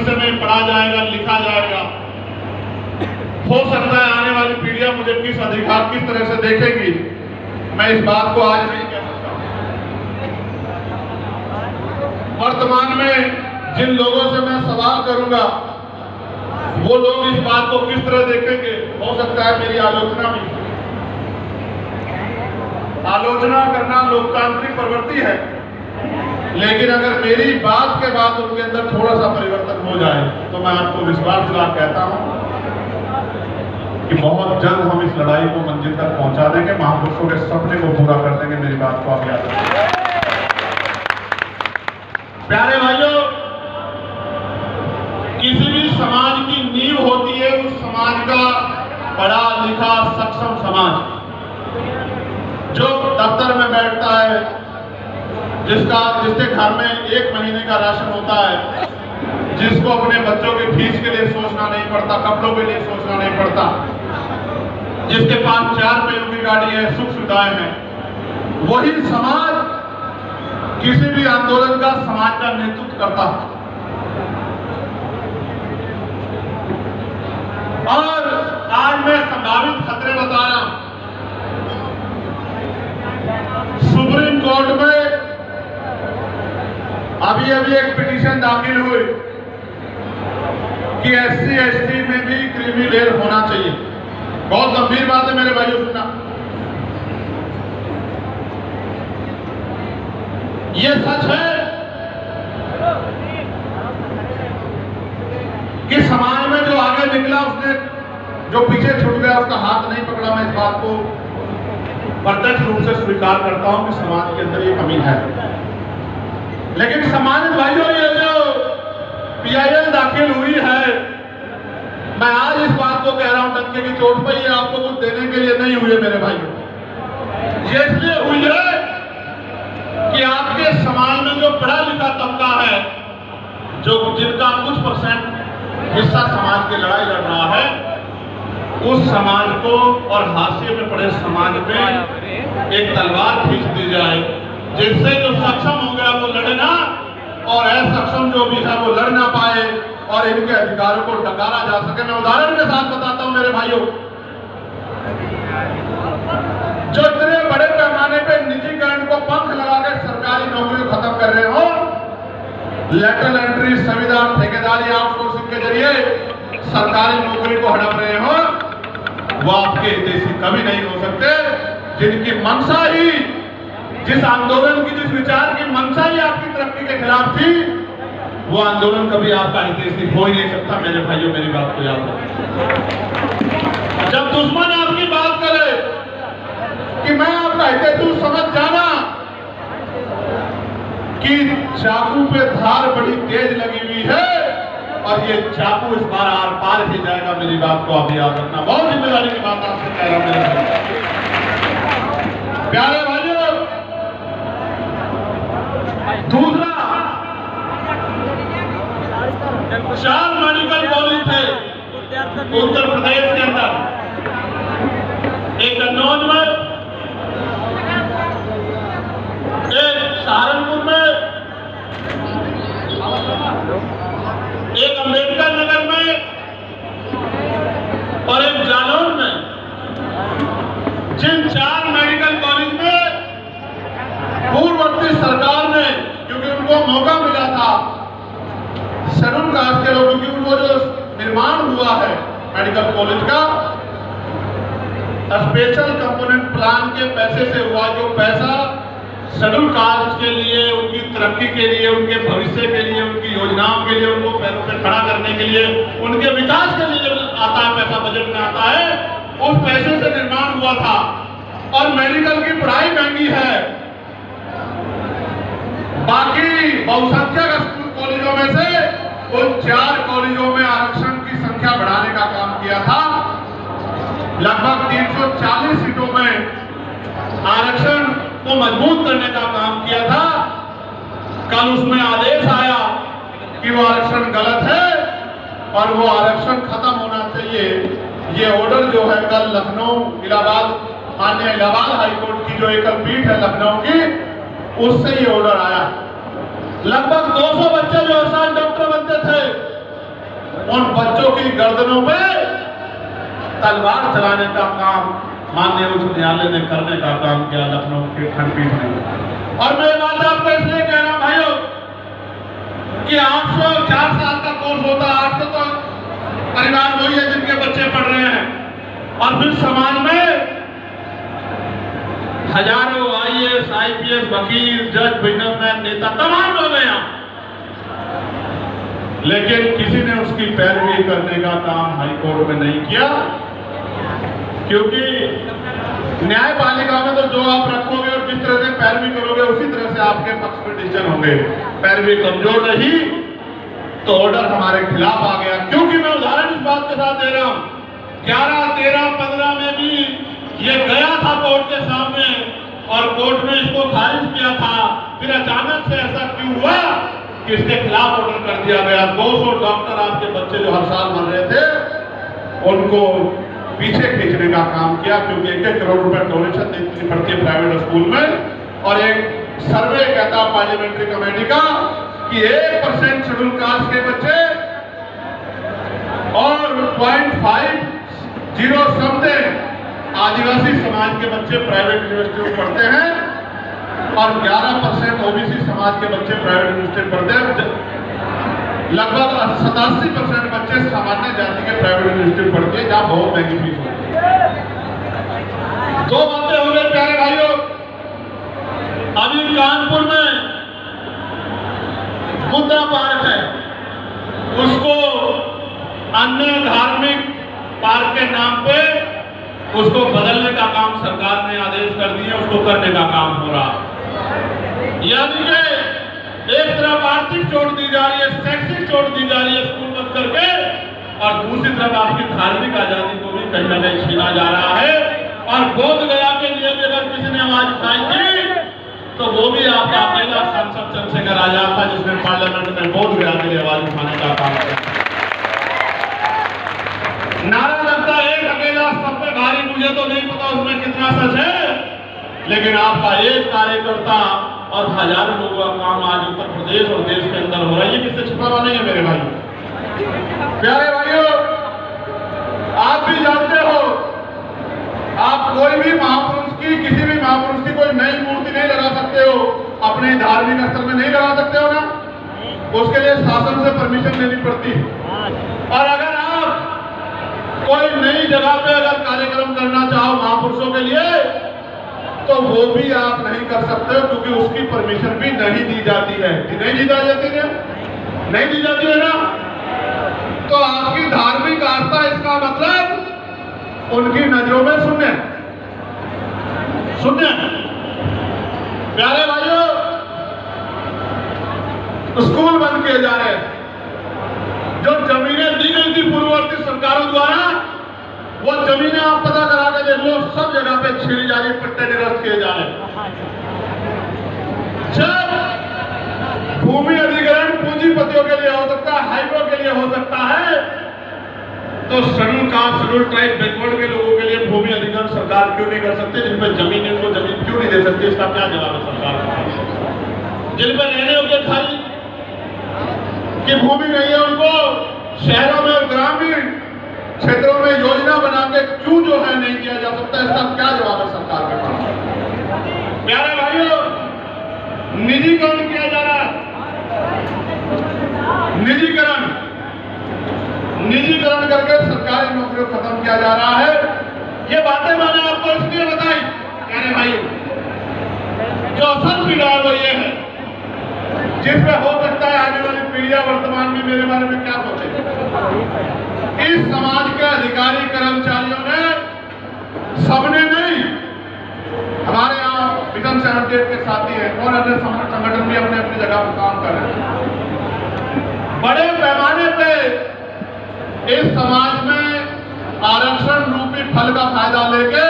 भविष्य में पढ़ा जाएगा, लिखा जाएगा। हो सकता है आने वाली पीढ़ियां मुझे किस तरह से देखेगी, मैं इस बात को आज नहीं कह सकता। वर्तमान में जिन लोगों से मैं सवाल करूंगा वो लोग इस बात को किस तरह देखेंगे, हो सकता है मेरी आलोचना भी। आलोचना करना लोकतांत्रिक प्रवृत्ति है, लेकिन अगर मेरी बात के बाद उनके अंदर थोड़ा सा परिवर्तन हो जाए तो मैं आपको विश्वास दिला कहता हूं कि बहुत जल्द हम इस लड़ाई को मंजिल तक पहुंचा देंगे, महापुरुषों के सपने को पूरा कर देंगे। मेरी बात को आप याद रखें। प्यारे भाइयों, किसी भी समाज की नींव होती है उस समाज का पढ़ा लिखा सक्षम समाज, जो दफ्तर में बैठता है, जिसके घर में 1 महीने का राशन होता है, जिसको अपने बच्चों की फीस के लिए सोचना नहीं पड़ता, कपड़ों के लिए सोचना नहीं पड़ता, जिसके पास 4 पहियों की गाड़ी है, सुख सुविधाएं हैं, वही समाज किसी भी आंदोलन का समाज का नेतृत्व करता है। और आज मैं संभावित खतरे बता रहा हूं। सुप्रीम कोर्ट में अभी एक पिटीशन दाखिल हुई कि SC ST में भी क्रीमी लेयर होना चाहिए। बहुत गंभीर बात है मेरे भाइयों, सुनना। ये सच है कि समाज में जो आगे निकला उसने जो पीछे छूट गया उसका हाथ नहीं पकड़ा। मैं इस बात को प्रत्यक्ष रूप से स्वीकार करता हूं कि समाज के अंदर ये कमी है। लेकिन सम्मानित भाइयों, ये जो PIL दाखिल हुई है, मैं आज इस बात को कह रहा हूं डंके की चोट पर, ये आपको कुछ देने के लिए नहीं हुई है मेरे भाइयों। ये इसलिए हुई है कि आपके समाज में जो पढ़ा लिखा तबका है, जो जिनका कुछ % हिस्सा समाज की लड़ाई लड़ रहा है, उस समाज को और हाशिए में पड़े समाज में एक तलवार खींच दी जाए, जिससे जो सक्षम हो गया वो लड़े ना, और असक्षम जो भी है वो लड़ ना पाए और इनके अधिकारों को डकारा जा सके। मैं उदाहरण के साथ बताता हूं मेरे भाइयों, जो इतने बड़े पैमाने पे निजीकरण को पंख लगाकर सरकारी नौकरी को खत्म कर रहे हो, लेटरल एंट्री, संविदा, ठेकेदारी, आउटसोर्सिंग के जरिए सरकारी नौकरी को हड़प रहे हो, वो आपके हितैषी कभी नहीं हो सकते। जिनकी मंशा ही, जिस आंदोलन की, जिस विचार की मंशा ही आपकी तरक्की के खिलाफ थी, वो आंदोलन कभी आपका हितैषी हो ही नहीं सकता। मेरे भाइयों, मेरी बात को याद रखें। जब दुश्मन आपकी बात करे कि मैं आपका हितैषी, समझ जाना कि चाकू पे धार बड़ी तेज लगी हुई है और ये चाकू इस बार आर पार ही जाएगा। मेरी बात को आप याद रखना। बहुत जिम्मेदारी की बात आपसे कह रहा हूं मेरे भाई। प्यारे भाइयों, दूसरा, 4 मेडिकल कॉलेज थे उत्तर प्रदेश के अंदर, एक कन्नौज में, एक सहारनपुर में, एक अंबेडकर नगर में और एक जालौन में। जिन 4 मेडिकल कॉलेज में पूर्ववर्ती सरकार ने, क्योंकि उनको मौका मिला था, शेड्यूल कास्ट के लोगों की, वो जो निर्माण हुआ है मेडिकल कॉलेज का, स्पेशल कंपोनेंट प्लान के पैसे से हुआ। जो पैसा शेड्यूल कास्ट के लिए, उनकी तरक्की के लिए, उनके भविष्य के लिए, उनकी योजनाओं के लिए, उनको पैरों पे खड़ा करने के लिए, उनके विकास के लिए आता है, पैसा बजट में आता है, उस पैसे से निर्माण हुआ था। और मेडिकल की पढ़ाई महंगी है। बाकी बहुसंख्यक स्कूल कॉलेजों में से उन 4 कॉलेजों में आरक्षण की संख्या बढ़ाने का काम किया था। लगभग 340 सीटों में आरक्षण को मजबूत करने का काम किया था। कल उसमें आदेश आया कि वो आरक्षण गलत है और वो आरक्षण खत्म होना चाहिए। ये ऑर्डर जो है कल लखनऊ इलाहाबाद, माननीय इलाहाबाद हाईकोर्ट की जो एकल पीठ है लखनऊ की, उससे ये ऑर्डर आया। लगभग 200 बच्चे जो हर साल डॉक्टर बनते थे, उन बच्चों की गर्दनों पे तलवार चलाने का काम माननीय उच्च न्यायालय ने करने का काम किया लखनऊ के खंडपीठ ने। और मैं बात आपको इसलिए कह रहा हूं भाइयों कि 804 साल का कोर्स होता है, 800 तो परिवार वही है जिनके बच्चे पढ़ रहे हैं, और फिर समाज में हजारों IAS, IPS, वकील, जज, बिजनेसमैन, नेता, तमाम लोग हैं यहाँ, लेकिन किसी ने उसकी पैरवी करने का काम हाईकोर्ट में नहीं किया, क्योंकि न्यायपालिका में तो जो आप रखोगे और जिस तरह से पैरवी करोगे उसी तरह से आपके पक्ष में डिसीजन होंगे। पैरवी कमजोर रही तो ऑर्डर हमारे खिलाफ आ गया। क्योंकि मैं उदाहरण इस बात के साथ दे रहा हूं, 11, 13, 15 में भी ये गया था कोर्ट के सामने और कोर्ट ने इसको खारिज किया था। फिर अचानक से ऐसा क्यों हुआ कि इसके खिलाफ ऑर्डर कर दिया गया। 200 डॉक्टर आपके बच्चे जो हर साल मर रहे थे उनको पीछे खींचने का काम किया, क्योंकि 1-1 करोड़ रुपए डोनेशन देनी पड़ती है प्राइवेट स्कूल में। और एक सर्वे कहता पार्लियामेंट्री कमेटी का कि 1% शेड्यूल कास्ट के बच्चे और 0.50 समथिंग आदिवासी समाज के बच्चे प्राइवेट यूनिवर्सिटी में पढ़ते हैं और 11% OBC समाज के बच्चे प्राइवेट यूनिवर्सिटी में पढ़ते हैं। लगभग 87% बच्चे सामान्य जाति के प्राइवेट यूनिवर्सिटी में पढ़ते हैं, जहां बहुत महंगी फीस होती है। दो बातें हो गई प्यारे भाइयों। अभी कानपुर में बुद्धा पार्क है, उसको अन्य धार्मिक पार्क के नाम पे उसको बदलने का काम सरकार ने आदेश कर दिए, उसको करने का काम हो रहा। यानी कि एक तरफ आर्थिक चोट दी जा रही है, शैक्षिक चोट दी जा रही है स्कूल बंद करके, और दूसरी तरफ आपकी धार्मिक आजादी को भी कहीं न कहीं छीना जा रहा है। और बोध गया के लिए भी अगर किसी ने आवाज उठाई थी तो वो भी आपका अकेला सांसद चंद्रशेखर आजाद था, जिसने पार्लियामेंट में बोध गया के लिए आवाज उठाने का काम किया। नारा लगता है एक अकेला सब पे भारी, मुझे तो नहीं पता उसमें कितना सच है, लेकिन आपका एक कार्यकर्ता और हजारों लोगों का काम आज उत्तर प्रदेश और देश के अंदर हो रहा है। ये किससे छिपा हुआ नहीं है मेरे भाई। प्यारे भाइयों, आप भी जानते हो, आप कोई भी महापुरुष की, किसी भी महापुरुष की कोई नई मूर्ति नहीं लगा सकते हो, अपने धार्मिक स्थल में नहीं लगा सकते हो ना, उसके लिए शासन से परमिशन लेनी पड़ती है। और अगर आप कोई नई जगह पे अगर कार्यक्रम करना चाहो महापुरुषों के लिए तो वो भी आप नहीं कर सकते हो, क्योंकि उसकी परमिशन भी नहीं दी जाती है। नहीं दी जाती है, नहीं दी जाती है ना। तो आपकी धार्मिक आस्था, इसका मतलब उनकी नजरों में शून्य शून्य। प्यारे भाइयों, स्कूल बंद किए जा रहे हैं, जो जमीनें दी गई थी पूर्ववर्ती सरकारों द्वारा, वो जमीनें आप पता करा के देख लो, सब जगह पे छीनी जा रही, पट्टे निरस्त किए जा रहे। जब भूमि अधिग्रहण पूंजीपतियों के लिए हो सकता है, हाइड्रो के लिए हो सकता है, तो schedule caste, schedule tribe, backward के लोगों के लिए भूमि अधिग्रहण सरकार क्यों नहीं कर सकती? जिन पर जमीन है उनको जमीन क्यों नहीं दे सकती? इसका क्या जवाब है सरकार का? जिन पर रहने होंगे खाली की भूमि नहीं है, उनको शहरों में और ग्रामीण क्षेत्रों में योजना बना के क्यों जो है नहीं किया जा सकता? इसका क्या जवाब है सरकार के पास? प्यारे भाइयों, निजीकरण किया जा रहा है, निजीकरण करके सरकारी नौकरियों खत्म किया जा रहा है। ये बातें मैंने आपको इसलिए बताई प्यारे भाइयों, जो असल पीड़ा है वो ये है, जिसमें हो सकता है आने वाली पीढ़ियां वर्तमान में मेरे बारे में क्या सोचेगी। इस समाज के अधिकारी कर्मचारियों ने, सबने नहीं, हमारे यहाँ विक्रम सेनाटेट के साथी हैं और अन्य संगठन भी अपने अपनी जगह पर काम कर रहे हैं। बड़े पैमाने पे इस समाज में आरक्षण रूपी फल का फायदा लेके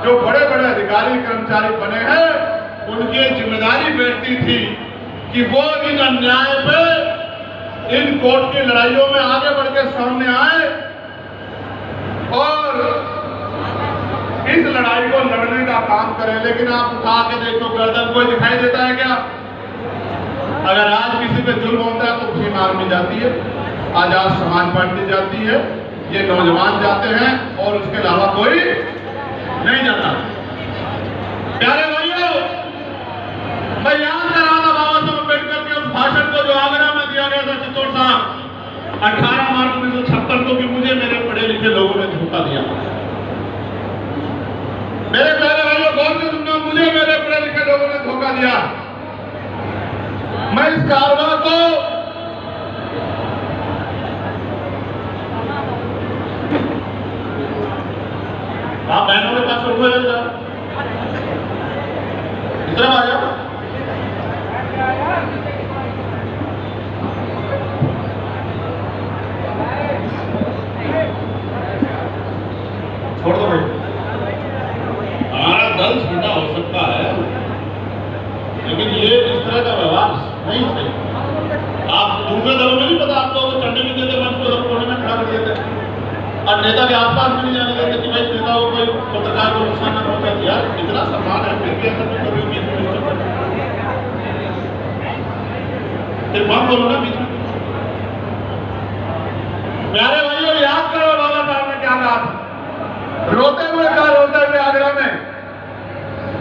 जो बड़े बड़े अधिकारी कर्मचारी बने हैं, उनकी जिम्मेदारी बैठती थी कि वो इन अन्याय पे, इन कोर्ट की लड़ाइयों में आगे बढ़ के सामने आए और इस लड़ाई को लड़ने का काम करें। लेकिन आप उठा के देखो गर्दन, कोई दिखाई देता है क्या? अगर आज किसी पे जुल्म होता है तो भीम आर्मी जाती है, आजाद समाज पार्टी जाती है, ये नौजवान जाते हैं और उसके अलावा कोई नहीं जाता। प्यारे भाइयों, मैं याद कर रहा था बाबा साहब अम्बेडकर के उस भाषण को जो आगरा में दिया गया था चित्तौड़ साहब 18 मार्च 1956 को, कि मुझे मेरे पढ़े लिखे लोगों ने धोखा दिया। मेरे प्यारे भाइयों, गौर से सुनना, मुझे मेरे पढ़े लिखे लोगों ने धोखा दिया। मैं इस कारवां को आप बहनों के पास उठो जाओ, इधर आ जाओ। छोड़ दो भाई, हमारा दल छोटा हो सकता है, लेकिन ये इस तरह का व्यवहार नहीं सही। आप दूसरे दलों में नहीं पता, आप लोगों को चढ़ने नहीं देते, मंच को कोने में खड़ा कर देते और नेता के आसपास भी नहीं जाने देते कि भाई नेता को कोई पत्रकार को नुकसान न पहुंचाए। यार इतना सम्मान है, फिर भी ऐसा नहीं कभी बीच में फिर बात बोलो ना बीच में। प्यारे भाइयों, याद करो बाबा साहब ने क्या कहा था, रोते हुए कहा, रोते हुए आगरा में,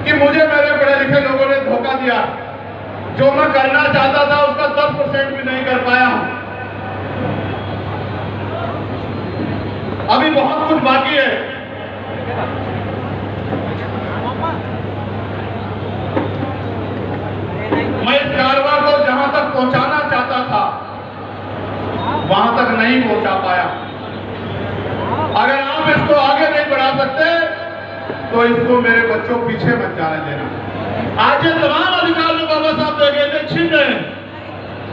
कि मुझे मेरे पढ़े लिखे लोगों ने धोखा दिया। जो मैं करना चाहता था उसका 10% भी नहीं कर पाया हूं। अभी बहुत कुछ बाकी है। मैं इस कारवां को जहां तक पहुंचाना चाहता था वहां तक नहीं पहुंचा पाया। अगर आप इसको आगे नहीं बढ़ा सकते तो इसको मेरे बच्चों पीछे मत जाने देना। आज ये तमाम अधिकार जो बाबा साहब दे गए थे छीन रहे हैं,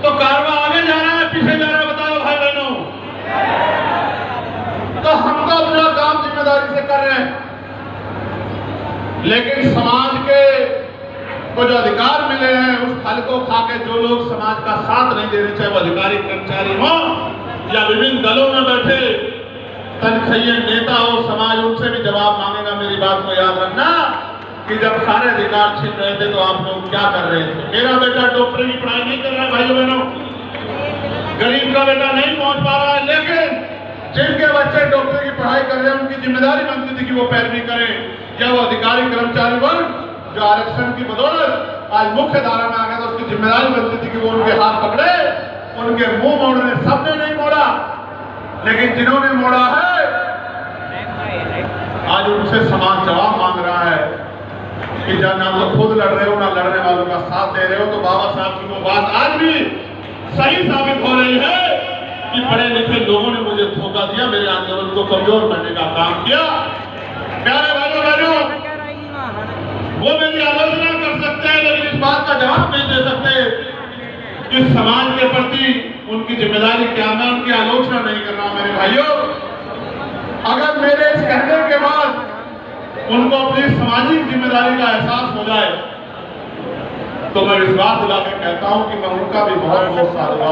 तो कारवां आगे जा रहा है पीछे जा रहा है? बताओ भाई बहनों। तो हम तो अपना काम जिम्मेदारी से कर रहे हैं, लेकिन समाज के को जो अधिकार मिले हैं उस फल को खा के जो लोग समाज का साथ नहीं दे रहे, चाहे वो अधिकारी कर्मचारी हो या विभिन्न दलों में बैठे तनख्वाही नेता हो, समाज उनसे भी जवाब मांगेगा। मेरी बात को याद रखना कि जब सारे अधिकार छीन रहे थे तो आप लोग क्या कर रहे थे? मेरा बेटा डॉक्टरी की पढ़ाई नहीं कर रहा है भाइयों बहनों, गरीब का बेटा नहीं पहुंच पा रहा है, लेकिन जिनके बच्चे डॉक्टरी की पढ़ाई कर रहे हैं उनकी जिम्मेदारी बनती थी कि वो पैरवी करें। या वो अधिकारी कर्मचारी वर्ग जो आरक्षण की बदौलत आज मुख्य धारा में आ गया, तो उसकी जिम्मेदारी बनती थी कि वो उनके हाथ पकड़े, उनके मुंह मोड़ने। सबने नहीं मोड़ा, लेकिन जिन्होंने मोड़ा है आज उनसे समाज जवाब मांग रहा है कि जब ना तो खुद लड़ रहे हो ना लड़ने वालों का साथ दे रहे हो। तो बाबा साहब की वो बात आज भी सही साबित हो रही है कि पढ़े लिखे लोगों ने मुझे धोखा दिया, मेरे आंदोलन को कमजोर करने का काम किया। प्यारे भाइयों बहनों, वो मेरी आलोचना कर सकते हैं, लेकिन इस बात का जवाब नहीं दे सकते इस समाज के प्रति उनकी जिम्मेदारी क्या। मैं उनकी आलोचना नहीं कर रहा हूं मेरे भाइयों। अगर मेरे इस कहने के बाद उनको अपनी सामाजिक जिम्मेदारी का एहसास हो जाए तो मैं विश्वास दिला के कहता हूं कि मैं उनका भी बहुत बहुत साधुवाद